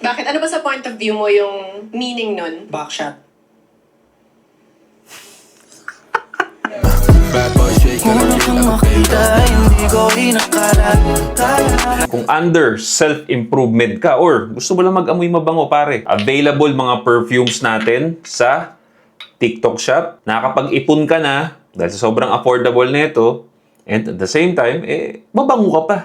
Bakit? Ano ba sa point of view mo yung meaning nun? Backshot. Kung under self-improvement ka or gusto mo lang mag-amoy mabango, pare, available mga perfumes natin sa TikTok shop. Nakakapag-ipon ka na dahil sa sobrang affordable nito, and at the same time, mabango ka pa.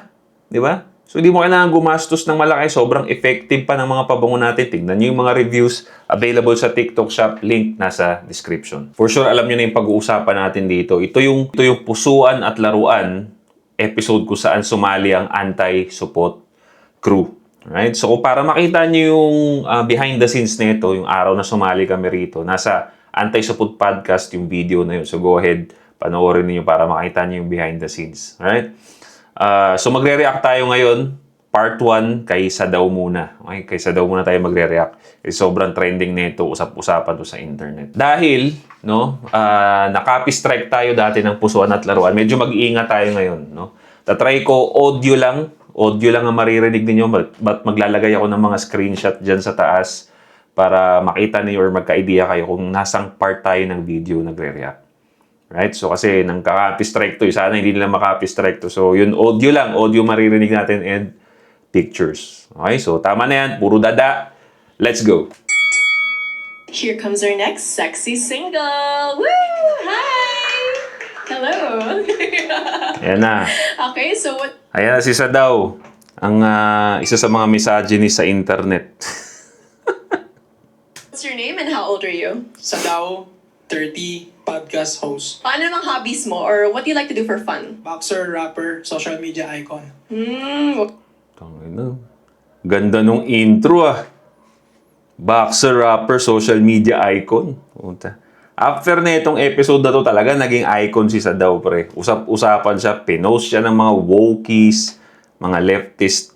Di ba? So, hindi mo kailangan gumastos ng malaki. Sobrang effective pa ng mga pabango natin. Tignan nyo yung mga reviews available sa TikTok shop. Link nasa description. For sure, alam nyo na yung pag-uusapan natin dito. Ito yung pusuan at laruan episode kung saan sumali ang anti-support crew. Right? So, para makita nyo yung behind the scenes nito, yung araw na sumali kami rito, nasa anti-support podcast yung video na yun. So, go ahead, panoorin niyo para makita nyo yung behind the scenes. Right? So magre-react tayo ngayon, part 1, kay Sadaw muna. Okay, kay Sadaw muna tayo magre-react. Sobrang trending nito, usap-usapan to sa internet. Dahil, no, naka-copy strike tayo dati ng pusuan at laruan. Medyo mag-iingat tayo ngayon, no. Tatry ko audio lang ang maririnig niyo, but maglalagay ako ng mga screenshot diyan sa taas para makita niyo or magka-idea kayo kung nasang part tayo ng video nagre-react. Right? So, kasi nang ka-copy strike to, sana hindi nila maka-copy strike to. So, yun, audio lang. Audio maririnig natin and pictures. Okay? So, tama na yan. Puro dada. Let's go. Here comes our next sexy single! Woo! Hi! Hello! Ayan na. Okay, so what... Ayan na si Sadaw. Ang isa sa mga misogynist sa internet. What's your name and how old are you? Sadaw, 30, podcast host. Ano namang hobbies mo or what do you like to do for fun? Boxer, rapper, social media icon. Tangina. Ganda nung intro Boxer, rapper, social media icon. Puta. After na itong episode na to talaga, naging icon si Sadaw, pre. Usap-usapan siya, pinost siya ng mga wokies, mga leftist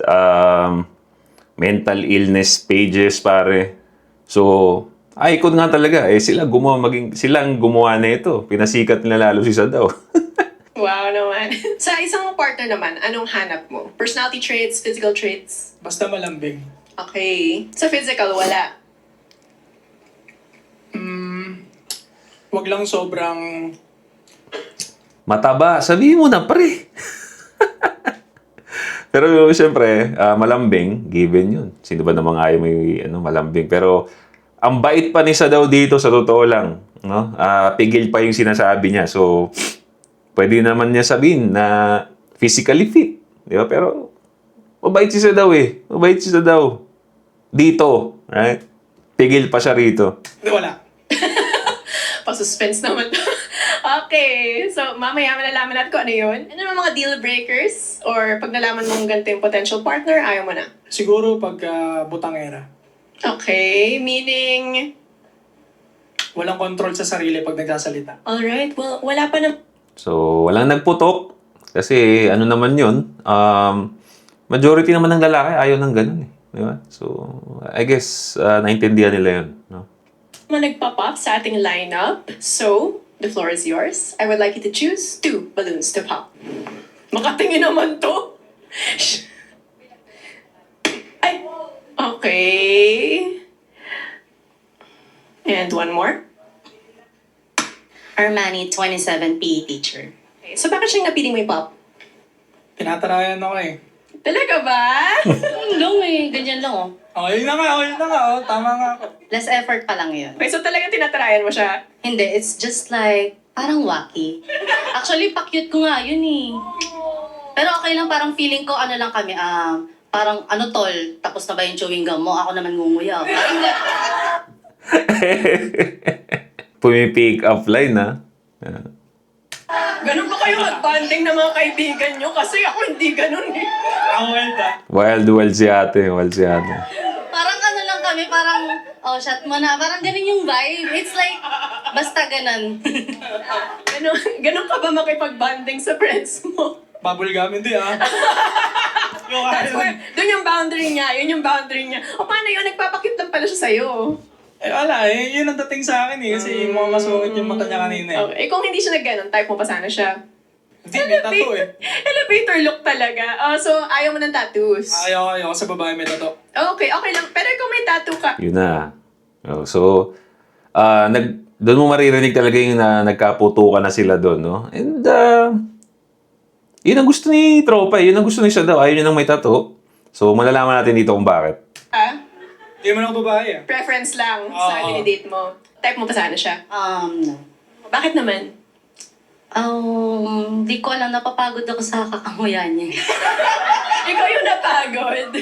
mental illness pages, pare. So, icon nga talaga. Silang gumawa na ito. Pinasikat nila lalo si Sadaw. Wow naman. Sa isang partner naman, anong hanap mo? Personality traits, physical traits? Basta malambing. Okay. Sa physical, wala. Wag lang sobrang... Mataba. Sabihin mo na, pre. Pero siyempre, malambing, given yun. Sino ba namang ayaw may malambing? Pero ang bait pa ni Sadaw dito, sa totoo lang. No? Pigil pa yung sinasabi niya. So, pwede naman niya sabihin na physically fit. Di ba? Pero, mabait si Sadaw Mabait si Sadaw. Dito. Right? Pigil pa siya rito. Wala. Pa-suspense naman. Okay. So, mamaya malalaman natin kung ano yun. Ano naman mga deal breakers? Or pag nalaman mong ganito yung potential partner, ayaw mo na? Siguro pag butangera. Okay. Meaning... Walang control sa sarili pag nagsasalita. Alright. Well, wala pa na... So, walang nagputok. Kasi, ano naman yun, majority naman ng lalaki ayaw ng ganun Di ba? So, I guess, naintindihan nila yun. No? nagpa-pop sa ating lineup. So, the floor is yours. I would like you to choose 2 balloons to pop. Makatingin naman to. Ay, okay. And one more. Armani 27 PE teacher. Okay, so bakit siyang napili mo yung pop? Tinatarayan ako Talaga ba? Long ganyan lang oh. Yun na nga, tama nga ako. Less effort pa lang yun. Okay, so talagang tinatryan mo siya? Hindi, it's just like, parang wacky. Actually, pa-cute ko nga yun eh. Pero okay lang, parang feeling ko, ano lang kami, parang tol, tapos na ba yung chewing gum mo? Ako naman ngunguya. Parang Pumi-pick up line, ha? Ganun ba kayo mag-bonding ng mga kaibigan nyo? Kasi ako hindi ganun eh. Ang welda. Wild si ate. parang lang kami, parang, oh, shot mo na. Parang ganun yung vibe. It's like, basta ganun. Ganun ka ba makipag-bonding sa friends mo? Bubble gum, hindi That's where, dun yung boundary niya, yun yung boundary niya. O paano yun? Nagpapakit lang pala siya sa'yo. Wala yun ang dating sa akin kasi mga masungit yung mata niya kanina Okay, kung hindi siya nag-ganon, type mo pa sana siya. Hindi, may tattoo Elevator look talaga. So, ayaw mo ng tattoos. Ayaw sa babae may tattoo. Okay lang. Pero ikaw yun na. Oh, so, doon mo maririnig talaga yung nagkaputukan na sila doon, no? And, yun ang gusto ni Tropa, yun ang gusto ni Sadaw. Ayaw niya nang may tattoo. So, malalaman natin dito kung bakit. Hindi mo lang babae ah. Preference lang sa dinidate mo. Type mo pa sana siya. No. Bakit naman? Di ko alam, napapagod ako sa kakamuyan niya. Ikaw yung napagod.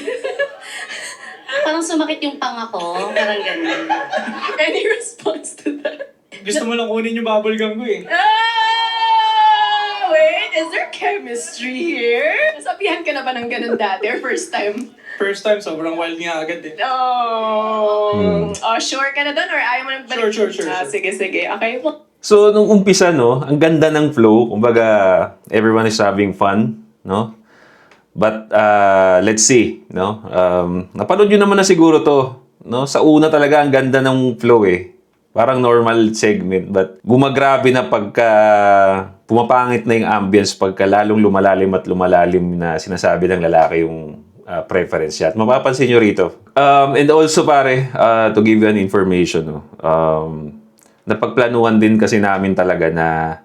Parang sumakit yung panga ko, parang ganun. Any response to that? Gusto mo lang kunin yung bubble gum ko eh. Wait, is there chemistry here? Nasabihan ka na ba ng ganun dati or first time? First time, sobrang wild nga agad eh. Oh, sure ka na doon or ayaw mo nang balik? Sure. Sige. Okay. So, nung umpisa, no, ang ganda ng flow. Kumbaga, everyone is having fun, no? But, let's see, no? Napanood nyo naman na siguro to, no? Sa una talaga, ang ganda ng flow, eh. Parang normal segment, but gumagrabe na pagka pumapangit na yung ambience pagka lalong lumalalim na sinasabi ng lalaki yung preference niya. At mapapansin nyo rito. And also, pare, to give you an information, no? Napagplanuhan din kasi namin talaga na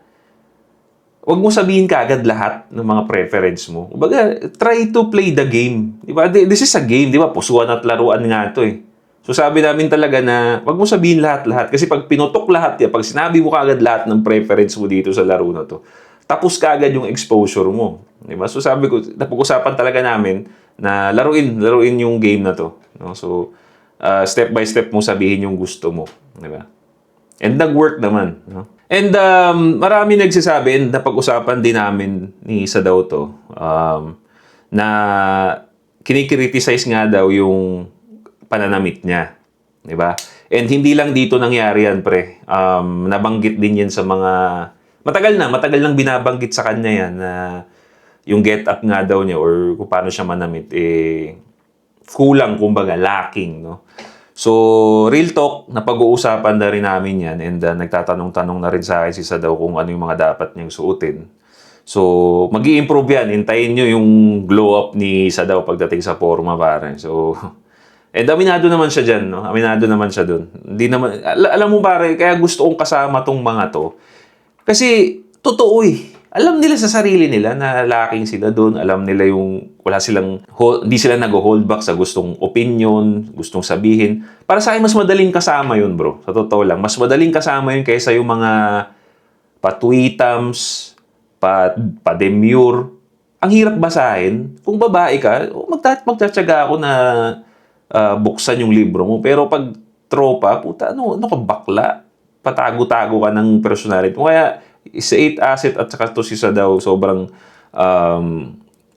huwag mo sabihin kaagad lahat ng mga preference mo. Kumbaga, try to play the game. Diba? This is a game, di ba? Pusuan at laruan nga to eh. So sabi namin talaga na huwag mo sabihin lahat-lahat. Kasi pag pinutok lahat yan, pag sinabi mo kaagad lahat ng preference mo dito sa laro na to, tapos kaagad yung exposure mo. Diba? So sabi ko, napag-usapan talaga namin na laruin yung game na to. No? So, step by step mo sabihin yung gusto mo. Diba? And nag-work naman. No? And marami nagsasabi, and napag-usapan din namin ni Isa daw to, na kinikriticize nga daw yung pananamit niya. Diba? And hindi lang dito nangyari yan, pre. Nabanggit din yan sa mga... Matagal nang binabanggit sa kanya yan na yung get up nga daw niya or kung paano siya manamit, kulang, kumbaga, lacking, no? So, real talk, napag-uusapan na rin namin yan and nagtatanong-tanong na rin sa akin si Isa daw kung ano yung mga dapat niyang suotin. So, mag-i-improve yan. Hintayin nyo yung glow up ni Isa daw pagdating sa forma, pare. So, and aminado naman siya dyan, no? Aminado naman siya dun. Hindi naman, alam mo pare, kaya gusto kong kasama tong mga to. Kasi, totoo eh. Alam nila sa sarili nila na lacking sila doon. Alam nila yung hindi sila nag-hold back sa gustong opinion, gustong sabihin. Para sa akin, mas madaling kasama yun, bro. Sa totoo lang. Mas madaling kasama yun kaysa yung mga patweetams, pa-demure. Ang hirap basahin. Kung babae ka, magtatsaga ako na buksan yung libro mo. Pero pag tropa, puta, ano ka bakla? Patago-tago ka ng personality mo. Kaya, sa 8 asset at saka to si Isa daw, sobrang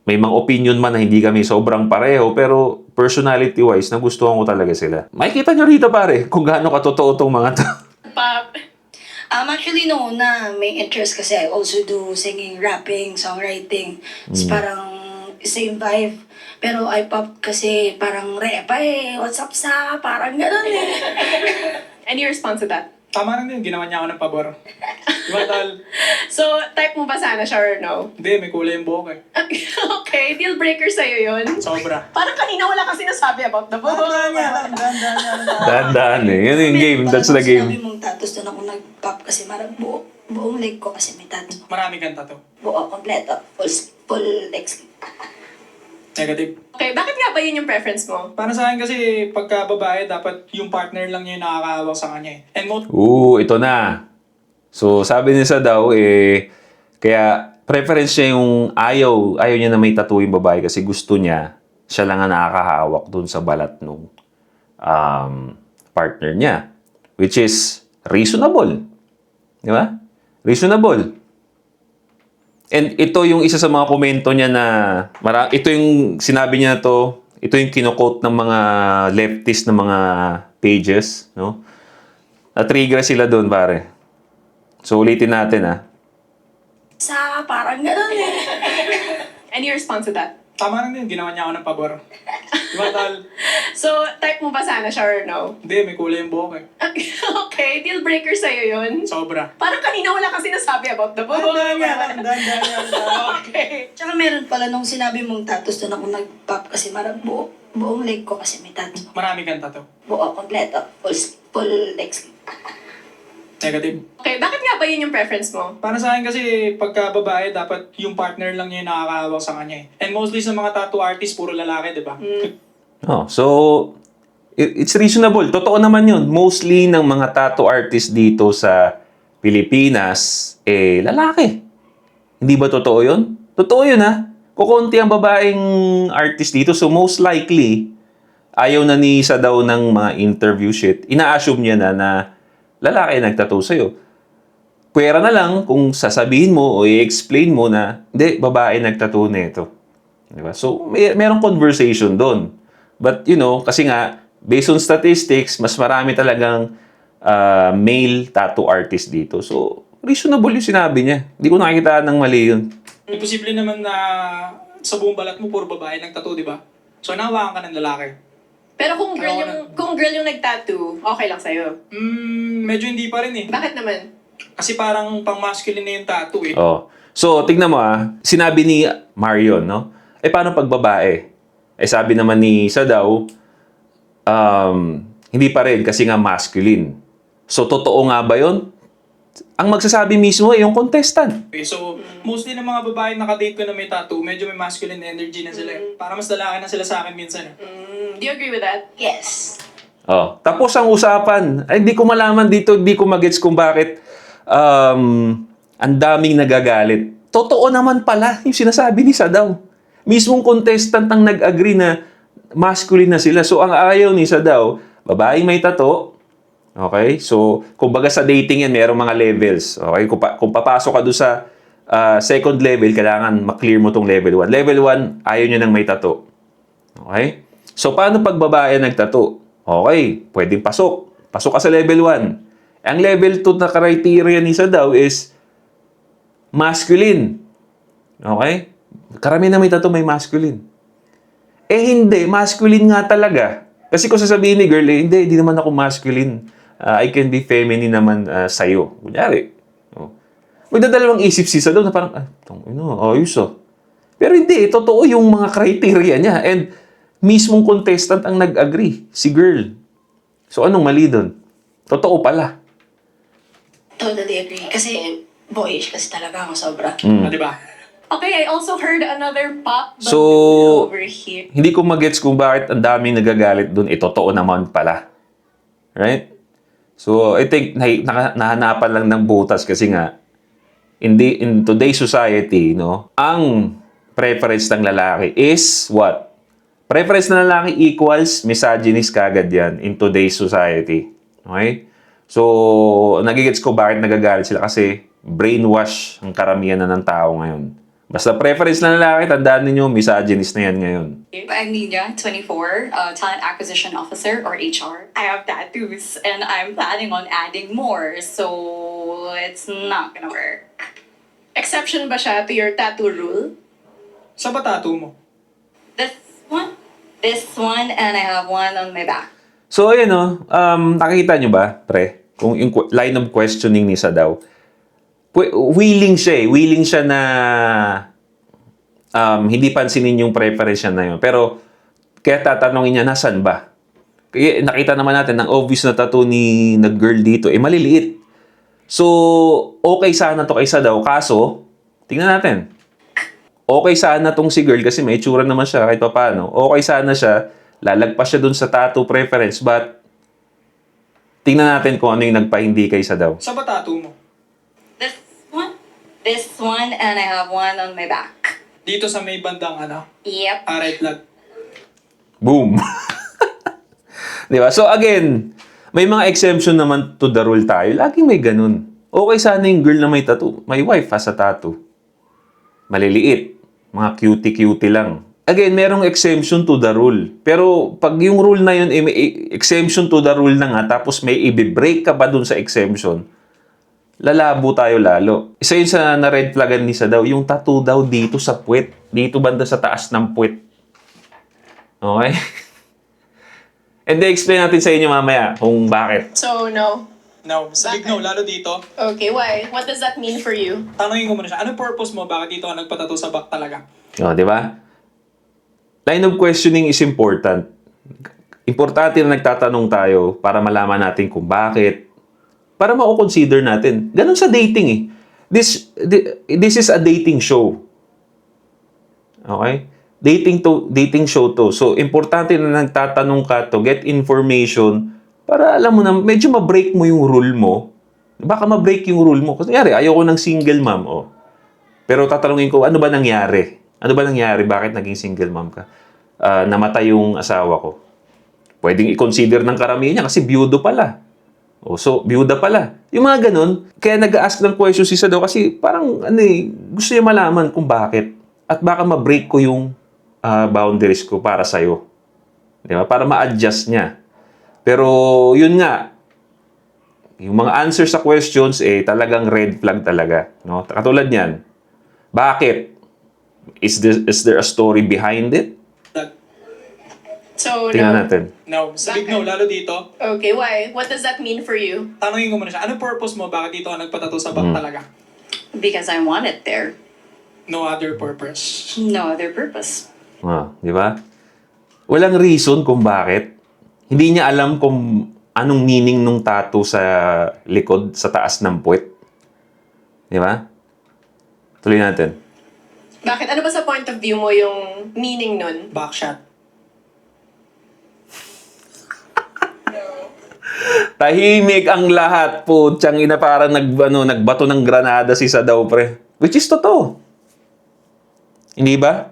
may mga opinion man na hindi kami sobrang pareho, pero personality-wise, nagustuhan ko talaga sila. Makikita nyo rito, pare, kung gaano katotoo tong mga to. Pop. Actually, no, na may interest kasi I also do singing, rapping, songwriting. It's parang same vibe. Pero I-pop kasi parang repa eh. What's up sa? Parang gano'n eh. Any response to that? Tama rin din, ginawa niya ako ng pabor. Diba, tol? So, type mo ba sana siya or no? Hindi, may kulay yung buhok eh. Okay, deal breaker sa'yo yun. Sobra. Parang kanina wala kang sinasabi about the book. Dahan-dahan eh. Yun yung game. That's the game. Sinabi mong tattoos doon ako nag-pop kasi marang buong leg ko kasi may tattoo. Marami kang tattoo. Buo, kompleto. Full leg sleeve. Negative. Okay, bakit nga ba yun yung preference mo? Para sa akin kasi, pagka babae, dapat yung partner lang niya yung nakakahawak sa kanya eh. And Ito na. So, sabi niya daw, kaya preference niya yung ayaw niya na may tattoo yung babae kasi gusto niya, siya lang ang nakakahawak dun sa balat nung partner niya. Which is reasonable. Di ba? Reasonable. And ito yung isa sa mga komento niya na, ito yung sinabi niya to, ito yung kino-quote ng mga leftist na mga pages, no? Na-trigger sila doon, pare. So, ulitin natin, Sa parang gano'n eh. Any response to that? tama rin din, ginawa niya ako ng pabor. Diba, tol? So, type mo ba sana siya or no? Hindi, may kulay yung buhok eh. Okay, deal breaker sa'yo yun. Sobra. Parang kanina wala kang sinasabi about the book. Okay. Tsaka meron pala nung sinabi mong tattoos doon ako nag-pop kasi marang Buong leg ko kasi may tattoo. Marami kang tattoo. Buo, kompleto. Full leg sleeve. Negative. Okay, bakit nga ba yun yung preference mo? Para sa akin kasi, pagka babae, dapat yung partner lang niya yung nakakahawak sa kanya eh. And mostly sa mga tattoo artists, puro lalaki, di ba? Oh, so, it's reasonable. Totoo naman yun. Mostly ng mga tattoo artists dito sa Pilipinas, lalaki. Hindi ba totoo yun? Totoo yun, ha? Kukunti ang babaeng artist dito. So, most likely, ayaw na ni isa daw ng mga interview shit. Ina-assume niya na lalaki nagtattoo sa'yo. Pwera na lang kung sasabihin mo o i-explain mo na, hindi, babae nagtattoo nito. Diba? So, merong conversation doon. But, kasi nga, based on statistics, mas marami talagang male tattoo artist dito. So, reasonable yung sinabi niya. Hindi ko nakikita ng mali yun. Imposible naman na sa buong balat mo, puro babae nagtattoo, di ba? So, nahawakan ka ng lalaki. Pero kung girl yung nag-tattoo, okay lang sa'yo. Medyo hindi pa rin eh. Bakit naman? Kasi parang pang-masculine na yung tattoo eh. Oh. So, tignan mo sinabi ni Marion, no? Paano pag babae? Sabi naman ni isa daw, hindi pa rin kasi nga masculine. So, totoo nga ba yun? Ang magsasabi mismo yung contestant. Okay, so, mostly ng mga babae nakadate ko na may tattoo, medyo may masculine energy na sila eh. Para mas lalaki na sila sa akin minsan eh. Do you agree with that? Yes. Oh, tapos ang usapan, hindi ko malaman dito, hindi ko magets kung bakit ang daming nagagalit. Totoo naman pala yung sinasabi ni Sadaw. Mismong contestant ang nag-agree na masculine na sila. So, ang ayaw ni Sadaw, babaeng may tattoo. Okay? So, kumbaga sa dating yan, mayroong mga levels. Okay? Kung papasok ka doon sa second level, kailangan maklear mo tong level 1. Level 1, ayaw nyo nang may tattoo. Okay? So, paano pag babae nagtattoo? Okay, pwedeng pasok. Pasok ka sa level 1. Ang level 2 na criteria ni Sadaw is masculine. Okay? Karamihan na may tattoo may masculine. Hindi. Masculine nga talaga. Kasi kung sasabihin ni girl, hindi naman ako masculine. I can be feminine naman sa'yo. Kunyari. Magdadalawang isip si Sadaw na parang, ayos Pero hindi. Totoo yung mga criteria niya. And mismong contestant ang nag-agree. Si girl. So, anong mali doon? Totoo pala. Totally agree. Kasi boyish kasi talaga ako sobra. Ah, di ba? Okay, I also heard another pop balloon So, over here. hindi ko magets kung bakit ang daming nagagalit doon. Totoo naman pala. Right? So, I think nahanapan lang ng butas kasi nga, in today's society, ang preference ng lalaki is what? Preference ng lalaki equals misogynist kagad yan in today's society. Okay? So, nagigets ko bakit nagagalit sila kasi brainwash ang karamihan na ng tao ngayon. Basta preference ng lalaki, tandaan ninyo, misogynist na yan ngayon. I'm Nina, 24, Talent Acquisition Officer or HR. I have tattoos and I'm planning on adding more, so it's not gonna work. Exception ba siya to your tattoo rule? Sa ba tattoo mo? This one, and I have one on my back. So, ayan nakikita nyo ba, pre? Kung yung line of questioning ni Sadaw, willing siya Willing siya na hindi pansinin yung preference niya na yun. Pero, kaya tatanungin niya, nasan ba? Kaya nakita naman natin, ang obvious na tattoo ni girl dito, maliliit. So, okay sana to kay Sadaw. Kaso, tingnan natin. Okay sana tong si girl kasi may itsura naman siya kahit pa paano. Okay sana siya, lalagpas siya dun sa tattoo preference, but tingnan natin kung ano yung nagpahindi kay Sadaw. Sa ba tattoo mo? This one, and I have one on my back. Dito sa may bandang Yep. right leg. Boom! Di ba? So again, may mga exemption naman to the rule tayo. Laging may ganun. Okay sana yung girl na may tattoo. My wife has a tattoo. Maliliit. Mga cutie-cutie lang. Again, merong exemption to the rule. Pero pag yung rule na yun, may exemption to the rule na nga, tapos may i-break ka pa dun sa exemption, lalabo tayo lalo. Isa yun sa na-red flagan ni Sadaw, yung tattoo daw dito sa puwet. Dito banda sa taas ng puwet. Okay? And then, explain natin sa inyo mamaya kung bakit. So, no. No, sa big no, lalo dito. Okay, why? What does that mean for you? Tanungin ko muna siya, anong purpose mo? Bakit dito ka nagpatato sa back talaga? O, di ba? line of questioning is important. Importante na nagtatanong tayo para malaman natin kung bakit. Para ma-consider natin. Ganun sa dating eh. This is a dating show. Okay? Dating show to. So, importante na nagtatanong ka to get information para alam mo na medyo ma-break mo yung rule mo. Baka ma-break yung rule mo. Kasi yari, ayoko ng single mom. Oh. Pero tatanungin ko, ano ba nangyari? Ano ba nangyari? Bakit naging single mom ka? Namatay yung asawa ko. Pwedeng i-consider ng karamihan niya kasi biyudo pala. O, so, biyuda pala. Yung mga ganun, kaya nag-ask ng question si Sadaw kasi parang gusto niya malaman kung bakit. At baka ma-break ko yung boundaries ko para sa'yo. Di ba? Para ma-adjust niya. Pero, yun nga, yung mga answer sa questions, talagang red flag talaga. No? Katulad niyan, bakit? Is there a story behind it? So, Tingnan no. natin. No, sa big no, lalo dito. Okay, why? What does that mean for you? Tanungin ko muna siya, ano purpose mo? Bakit dito ka nagpatato sa back talaga? Because I want it there. No other purpose. No other purpose. Di ba? Walang reason kung bakit. Hindi niya alam kung anong meaning nung tattoo sa likod, sa taas ng puwet. Di ba? Tuloy natin. Bakit? Ano ba sa point of view mo yung meaning nun? Backshot. Tahimik ang lahat po. Tiyang ina parang nagbato ng granada si Sadaw, pre. Which is totoo. Hindi ba?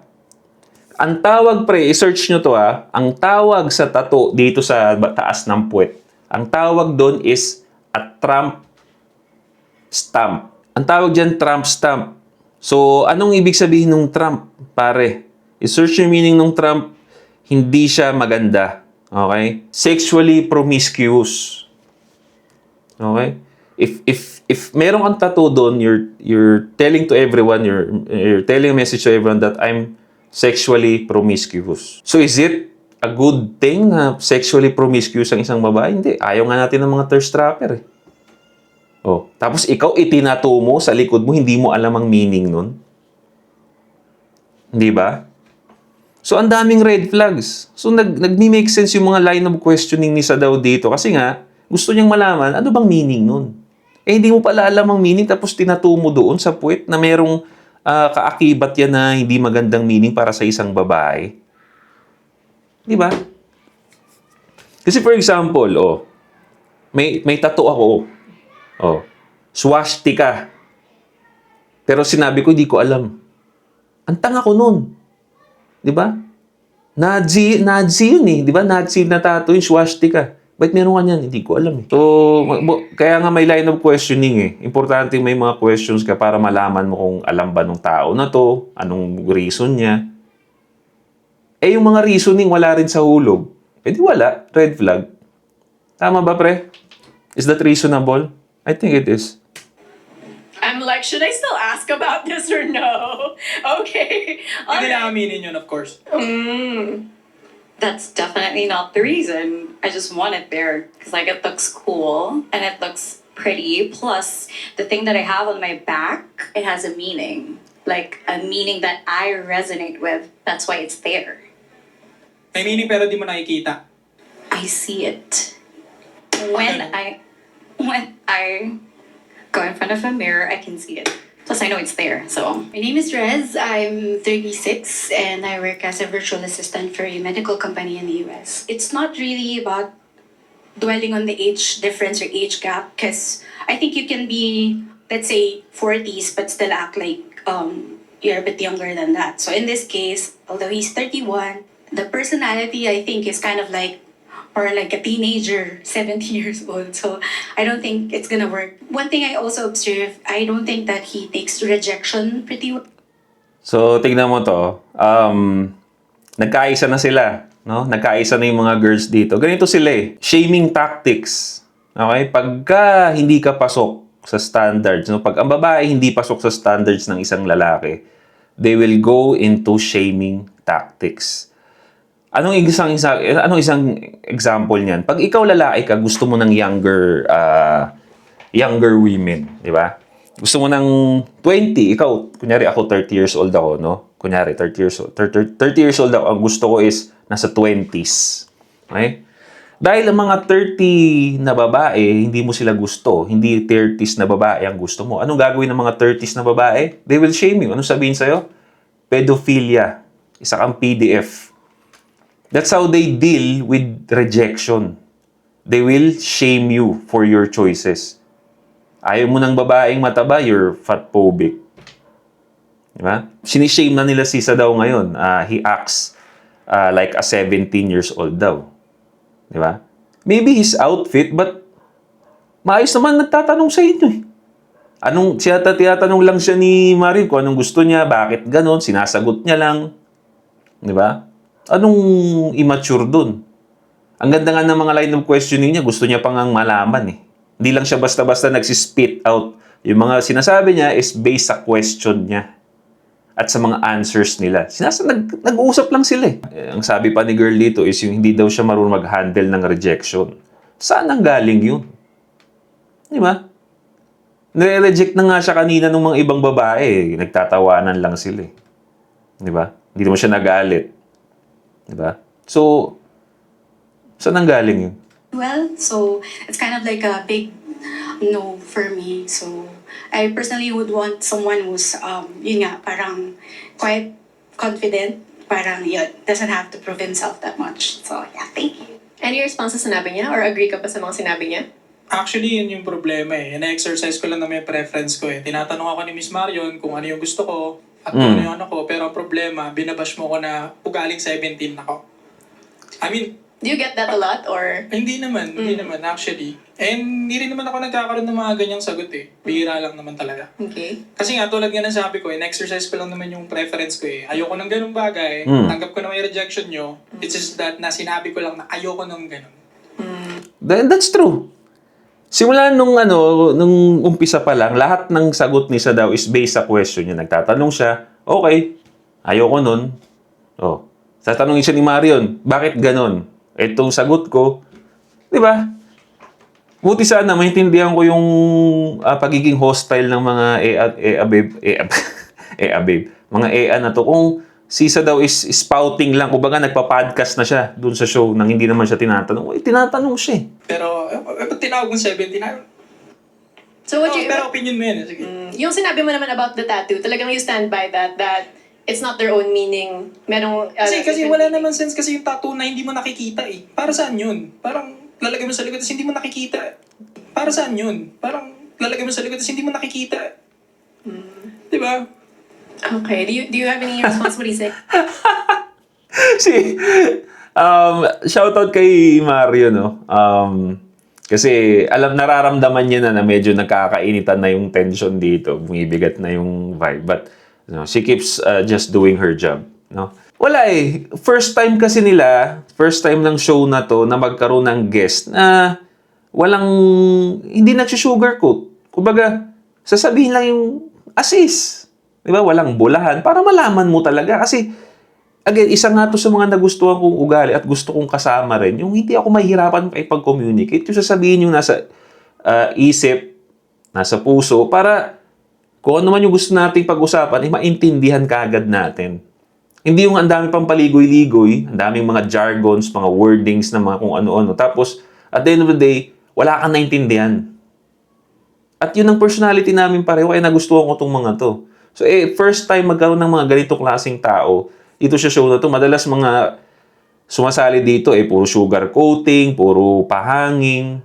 Ang tawag, pre, i-search nyo to ang tawag sa tattoo dito sa taas ng puwet, ang tawag doon is a tramp stamp. Ang tawag dyan, tramp stamp. So, anong ibig sabihin ng tramp, pare? I-search yung meaning ng tramp, hindi siya maganda. Okay? Sexually promiscuous. Okay? If merong kang tattoo doon, you're telling to everyone, you're telling a message to everyone that I'm sexually promiscuous. So is it a good thing na sexually promiscuous ang isang babae? Hindi. Ayaw nga natin ng mga thirst trapper eh. Oh, tapos ikaw itinato mo sa likod mo, hindi mo alam ang meaning nun. Hindi ba? So, ang daming red flags. So, nag-make sense yung mga line of questioning ni Sadaw dito. Kasi nga, gusto niyang malaman, ano bang meaning nun? Hindi mo pala alam ang meaning, tapos tinato mo doon sa puwet na merong kaakibat yan na hindi magandang meaning para sa isang babae. Di ba? Kasi for example, may tattoo ako. Swastika. Pero sinabi ko, hindi ko alam. Ang tanga ko nun. Di ba? Nazi yun eh. Di ba? Nazi na tattoo yung swastika. Ba't meron ka niyan? Hindi ko alam eh. So, kaya nga may line of questioning eh. Importante may mga questions ka para malaman mo kung alam ba ng tao na to, anong reason niya. Yung mga reasoning wala rin sa hulog. Di wala. Red flag. Tama ba, pre? Is that reasonable? I think it is. I'm like, should I still ask about this or no? Okay. Hindi nila aminin yun, of course. That's definitely not the reason. I just want it there because like it looks cool and it looks pretty. Plus, the thing that I have on my back, it has a meaning. Like a meaning that I resonate with. That's why it's there. May meaning pero di mo nakikita. I see it. When I go in front of a mirror, I can see it. Plus, I know it's there, so. My name is Rez. I'm 36 and I work as a virtual assistant for a medical company in the US. It's not really about dwelling on the age difference or age gap because I think you can be, let's say, 40s but still act like you're a bit younger than that. So in this case, although he's 31, the personality I think is kind of like or like a teenager, 17 years old. So I don't think it's gonna work. One thing I also observe, I don't think that he takes rejection pretty well. So, tignan mo to. Nagkaisa na sila. No? Nagkaisa na yung mga girls dito. Ganito sila eh. Shaming tactics. Okay? Pagka hindi ka pasok sa standards, no? Pag ang babae hindi pasok sa standards ng isang lalaki, they will go into shaming tactics. Anong isang example niyan? Pag ikaw lalaki ka, gusto mo ng younger women, di ba? Gusto mo ng 20, ikaw, kunyari ako 30 years old ako, no? kunyari, 30 years old. 30 years old ako, ang gusto ko is nasa 20s. Okay? Dahil ang mga 30 na babae, hindi mo sila gusto. Hindi 30s na babae ang gusto mo. Anong gagawin ng mga 30s na babae? They will shame you. Anong sabihin sa'yo? Pedophilia. Isa kang PDF. That's how they deal with rejection. They will shame you for your choices. Ayaw mo ng babaeng mataba, you're fatphobic. Diba? Sinishame na nila si Isa daw ngayon. He acts like a 17 years old daw. Diba? Maybe his outfit, but maayos naman nagtatanong sa inyo eh. Tinatanong lang siya ni Marin kung anong gusto niya, bakit ganon, sinasagot niya lang. Diba? Anong immature dun? Ang ganda nga ng mga line of questioning niya, gusto niya pang ang malaman eh. Hindi lang siya basta-basta nagsispit out. Yung mga sinasabi niya is based sa question niya at sa mga answers nila. Nag-uusap lang sila eh. Ang sabi pa ni girl dito is yung hindi daw siya marunong mag-handle ng rejection. Saan ang galing yun? Di ba? Nire-reject na nga siya kanina ng mga ibang babae. Nagtatawanan lang sila eh. Di ba? Hindi naman siya nagalit. Di ba? So, saan ang galing yun? Well, so it's kind of like a big no for me. So I personally would want someone who's, yun nga, parang quite confident. Parang yun, doesn't have to prove himself that much. So yeah, thank you. Any response sa sinabi niya? Or agree ka pa sa mga sinabi niya? Actually, yun yung problema eh. Na-exercise ko lang na may preference ko eh. Tinatanong ako ni Miss Marion kung ano yung gusto ko at kung ano yung ano ko. Pero ang problema, binabash mo ko na ugaling 17 ako. I mean, Do you get that a lot? Or hindi naman actually. And hindi rin naman ako nagkakaroon ng mga ganyang sagot eh. Bihira lang naman talaga. okay. Kasi nga, tulad nga ng sabi ko, in-exercise ko lang naman yung preference ko eh. Ayoko ng ganung bagay, tanggap ko na may rejection nyo. It's just that na sinabi ko lang na ayoko ng ganun. That's true. Simula nung umpisa pa lang, lahat ng sagot ni Isa daw is based sa question niya. Nagtatanong siya, okay, ayoko nun. Oh. Tatanungin siya ni Marion, bakit ganon? Itong sagot ko, di ba? Buti sana, maintindihan ko yung pagiging hostile ng mga mga EA na to. Kung si Isa daw is spouting lang, kumbaga nagpa-podcast na siya dun sa show nang hindi naman siya tinatanong. Tinatanong siya eh. Pero, tinawag ng 17, So what you... pero opinion mo yan. Sige. Yung sinabi mo naman about the tattoo, talagang you stand by that it's not their own meaning. Merong... Kasi wala naman sense kasi yung tattoo na hindi mo nakikita eh. Para saan yun? Parang lalagay mo sa likod tapos hindi mo nakikita. Para saan yun? Parang lalagay mo sa likod tapos hindi mo nakikita. Di ba? Okay. Do you have any response, Marisek? Shoutout kay Mario, no? Kasi nararamdaman niya na medyo nagkakainitan na yung tension dito. Bumibigat na yung vibe. But she keeps just doing her job. No? Wala eh. First time ng show na to na magkaroon ng guest na hindi nagsusugarcoat. Kumbaga, sasabihin lang yung assist. Di ba? Walang bulahan para malaman mo talaga. Kasi, again, isa nga to sa mga nagustuhan kong ugali at gusto kong kasama rin. Yung hindi ako mahihirapan ipag-communicate. Yung sasabihin yung nasa isip, nasa puso, para kung ano man yung gusto nating pag-usapan, maintindihan kaagad natin. Hindi yung ang dami pang paligoy-ligoy, ang daming mga jargons, mga wordings na mga kung ano-ano. Tapos, at the end of the day, wala kang naintindihan. At yun ang personality namin pareho, kaya nagustuhan ko tong mga to. So, first time magkaroon ng mga ganitong klaseng tao, ito sa show na to, madalas mga sumasali dito, puro sugar coating, puro pahanging.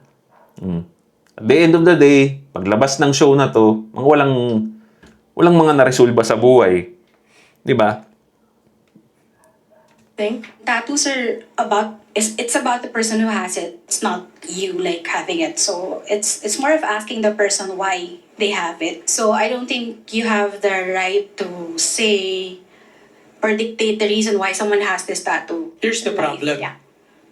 At the end of the day, paglabas ng show na to, walang mga naresolba sa buhay. Di ba? Tattoos are it's about the person who has it. It's not you like having it. So it's more of asking the person why they have it. So I don't think you have the right to say or dictate the reason why someone has this tattoo. Here's the problem. Yeah.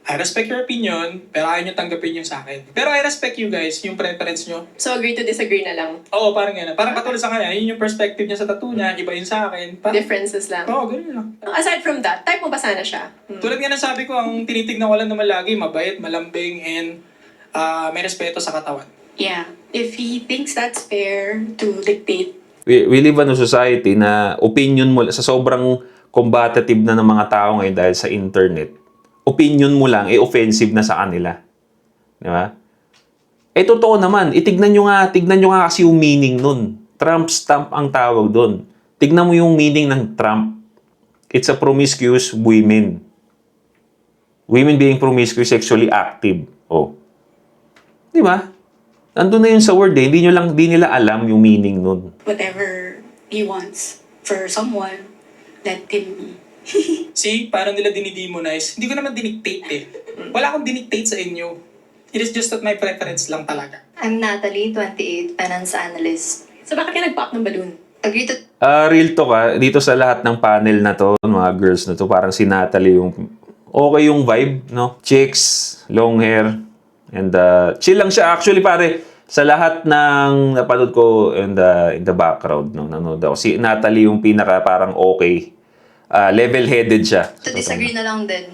I respect your opinion, pero ayaw nyo tanggapin yung sa akin. Pero I respect you guys, yung preference nyo. So agree to disagree na lang. Oo, parang gano'n. Parang katulad sa kanya, yun yung perspective niya sa tattoo niya, iba yun sa akin. Differences lang. Oo, gano'n lang. Aside from that, type mo ba sana siya? Tulad nga ng sabi ko, ang tinitignan ko lang naman lagi, mabait, malambing, and may respeto sa katawan. Yeah. If he thinks that's fair to dictate We live in a society na opinion mo, sa sobrang combative na ng mga tao ngayon dahil sa internet, opinion mo lang, offensive na sa kanila. Di ba? Totoo naman. Tignan nyo nga kasi yung meaning nun. Trump stamp ang tawag doon. Tignan mo yung meaning ng Trump. It's a promiscuous women. Women being promiscuous, sexually active. Oh. Di ba? Nandun na yun sa word eh. Hindi nila alam yung meaning nun. Whatever he wants for someone, let him be. See, parang nila dinidemonize. Hindi ko naman dinictate eh. Wala akong dinictate sa inyo. It is just that my preference lang talaga. I'm Natalie, 28, finance analyst. So bakit ka nag-pop ng balloon? Agree to Real talk dito sa lahat ng panel na to, mga girls na to, parang si Natalie yung okay yung vibe, no? Chicks, long hair, and chill lang siya. Actually, pare, sa lahat ng napanood ko in the background, no, nanonood ako, si Natalie yung pinaka parang okay. Level-headed siya. disagree na lang din.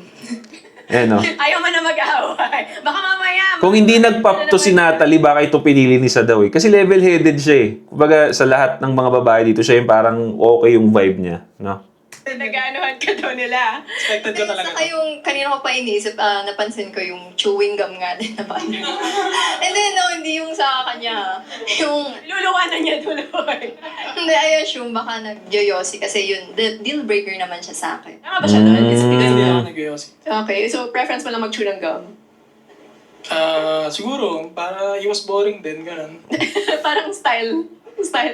No? Ayaw mo na mag-away. Baka mamaya. Kung hindi nag-pop to si Natalie, baka ito pinili ni Sadaw eh. Kasi level-headed siya eh. Kumbaga, sa lahat ng mga babae dito, siya yung parang okay yung vibe niya, no? Nag-aanohan ka daw nila. Expected ko talaga. Saka yung kanina ko pa iniisip, napansin ko yung chewing gum nga din na paano. And then, no, hindi yung sa kanya. Yung, Luluwanan niya tuloy. hindi, I assume baka nag-yoyosi kasi yun, deal breaker naman siya sa akin. Tama ba siya doon? Hindi ako nag-yosi. Okay, so preference mo lang mag-chew ng gum? Siguro, para iwas boring din, ganun. Parang style,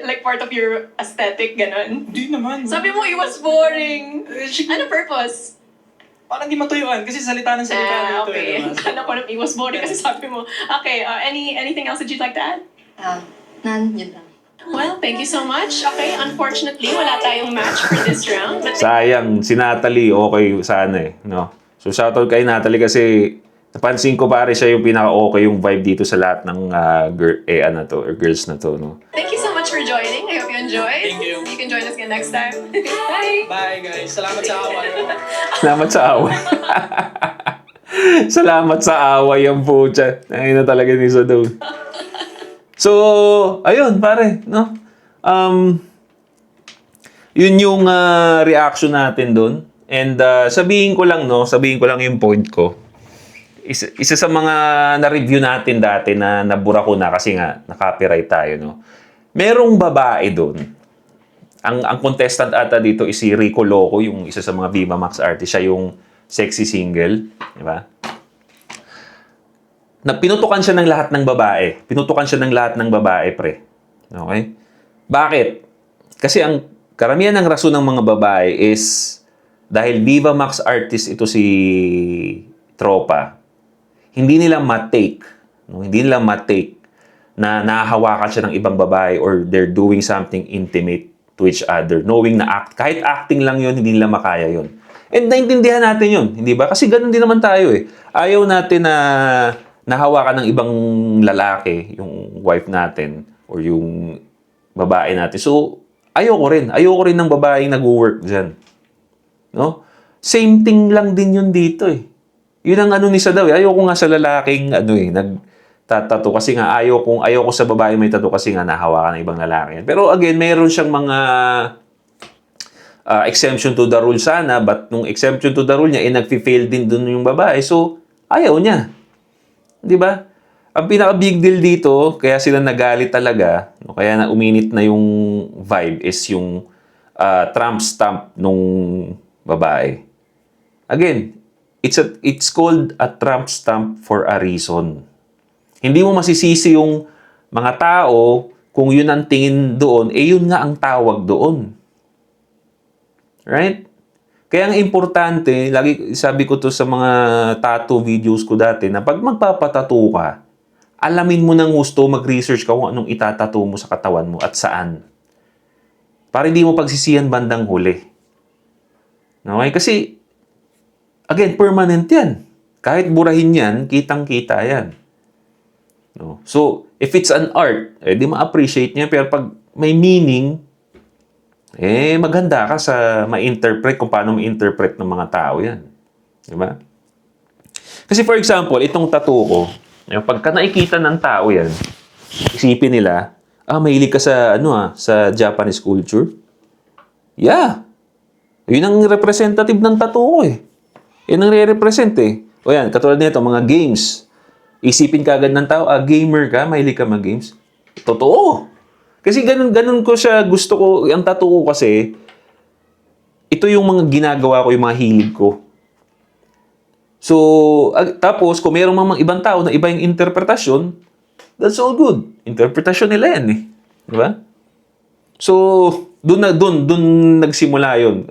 like part of your aesthetic, ganon. Hindi naman. Sabi mo, it was boring. Ano purpose? Parang di matuyuan kasi salita ng salita dito Okay. eh. Diba? Kala ko it was boring kasi sabi mo. Okay, anything else that you'd like to add? Yun lang. Well, thank you so much. Okay, unfortunately, wala tayong match for this round. But Sayang, si Natalie, okay sana eh, no? So, shoutout kay Natalie kasi napansin ko pare siya yung pinaka-okay yung vibe dito sa lahat ng girls na to, no? thank you so much for joining. I hope you enjoyed. Thank you. You can join us again next time. Bye! Bye guys. Salamat sa awal. Salamat sa away. Salamat sa away ang pucha. Ayun na talaga ni Sadaw. So, ayun pare, no? Yun yung reaction natin doon. And sabihin ko lang yung point ko. Isa sa mga na-review natin dati na nabura ko na kasi nga na-copyright tayo, no? Merong babae doon. Ang contestant ata dito is si Rico Loco, yung isa sa mga Viva Max artist. Siya yung sexy single, di ba? Pinutukan siya ng lahat ng babae. Pinutukan siya ng lahat ng babae, pre. Okay? Bakit? Kasi ang karamihan ng rason ng mga babae is dahil Viva Max artist ito si Tropa, hindi nila ma-take, no? Hindi nila ma-take na nahahawakan siya ng ibang babae or they're doing something intimate to each other. Knowing na kahit acting lang yun, hindi nila makaya yun. And naintindihan natin yun, hindi ba? Kasi ganun din naman tayo eh. Ayaw natin na nahawakan ng ibang lalaki, yung wife natin or yung babae natin. So, ayoko rin ng babaeng nag-work dyan. No? Same thing lang din yun dito eh. Yun ang ni Sadaw eh. Ayoko nga sa lalaking nagtatato kasi nga ayoko sa babae may tattoo kasi nga nahawakan ng ibang lalaki. Pero again, mayroon siyang mga exemption to the rule sana, but nung exemption to the rule niya, nag-fail din dun yung babae. So, ayaw niya. Di ba? Ang pinaka-big deal dito, kaya sila nagalit talaga, no? Kaya na uminit na yung vibe is yung Trump stamp nung babae. Again, it's called a Trump stamp for a reason. Hindi mo masisisi yung mga tao kung yun ang tingin doon, yun nga ang tawag doon. Right? Kaya ang importante, lagi sabi ko to sa mga tattoo videos ko dati, na pag magpapatattoo ka, alamin mo ng gusto, mag-research ka kung anong itatattoo mo sa katawan mo at saan. Para hindi mo pagsisihan bandang huli. Okay? Kasi, again, permanent yan. Kahit burahin yan, kitang-kita yan. No? So, if it's an art, di ma-appreciate niya. Pero pag may meaning, maganda ka sa ma-interpret kung paano ma-interpret ng mga tao yan. Di ba? Kasi for example, itong tattoo ko, pagka nakikita ng tao yan, isipin nila, Mahilig ka sa, sa Japanese culture? Yeah. Yun ang representative ng tattoo ko eh. Yun ang re-represent eh. O yan, katulad nito, mga games. Isipin ka agad ng tao, gamer ka, mahilig ka mag-games. Totoo. Kasi ganun ko siya, gusto ko, ang tattoo ko kasi, ito yung mga ginagawa ko, yung mga hilig ko. So, tapos, kung mayroong mga ibang tao na iba yung interpretasyon, that's all good. Interpretasyon nila yan eh. Di ba? So, dun nagsimula yun.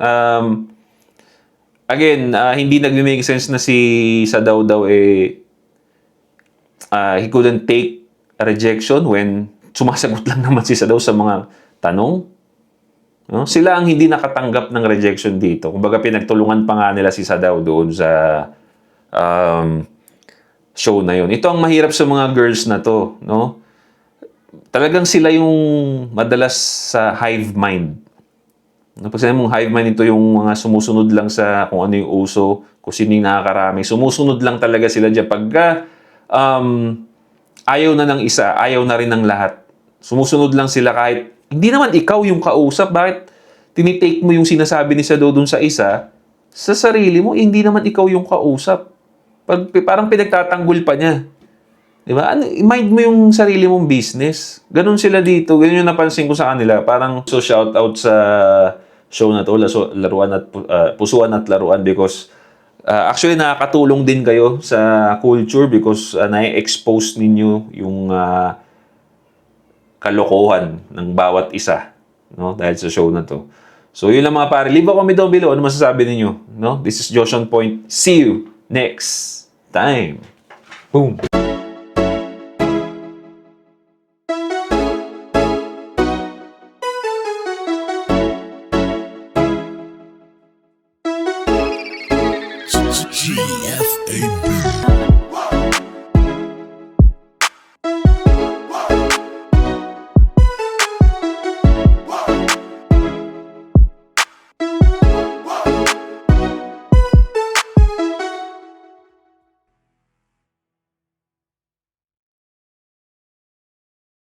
Again, hindi nag-make sense na si Sadaw daw he couldn't take a rejection when sumasagot lang naman si Sadaw sa mga tanong. No? Sila ang hindi nakatanggap ng rejection dito. Kumbaga pinagtulungan pa nga nila si Sadaw doon sa show na yun. Ito ang mahirap sa mga girls na to, no? Talagang sila yung madalas sa hive mind. Pag sinabi mong hive mind, ito yung mga sumusunod lang sa kung ano yung uso, kung sino yung nakakarami. Sumusunod lang talaga sila dyan. Pagka ayaw na ng isa, ayaw na rin ng lahat. Sumusunod lang sila kahit hindi naman ikaw yung kausap. Bakit tinitake mo yung sinasabi ni Sado dun sa isa, sa sarili mo, hindi naman ikaw yung kausap. Parang pinagtatanggol pa niya. Di ba? Mind mo yung sarili mong business. Ganun sila dito. Ganun yung napansin ko sa kanila. Parang so shout out sa show na to, Pusuan at Laruan, because actually nakakatulong din kayo sa culture because na-expose ninyo yung kalokohan ng bawat isa, no? Dahil sa show na to. So yun lang mga pare. Leave a comment down below. Ano masasabi ninyo? No? This is Josh on Point. See you next time. Boom.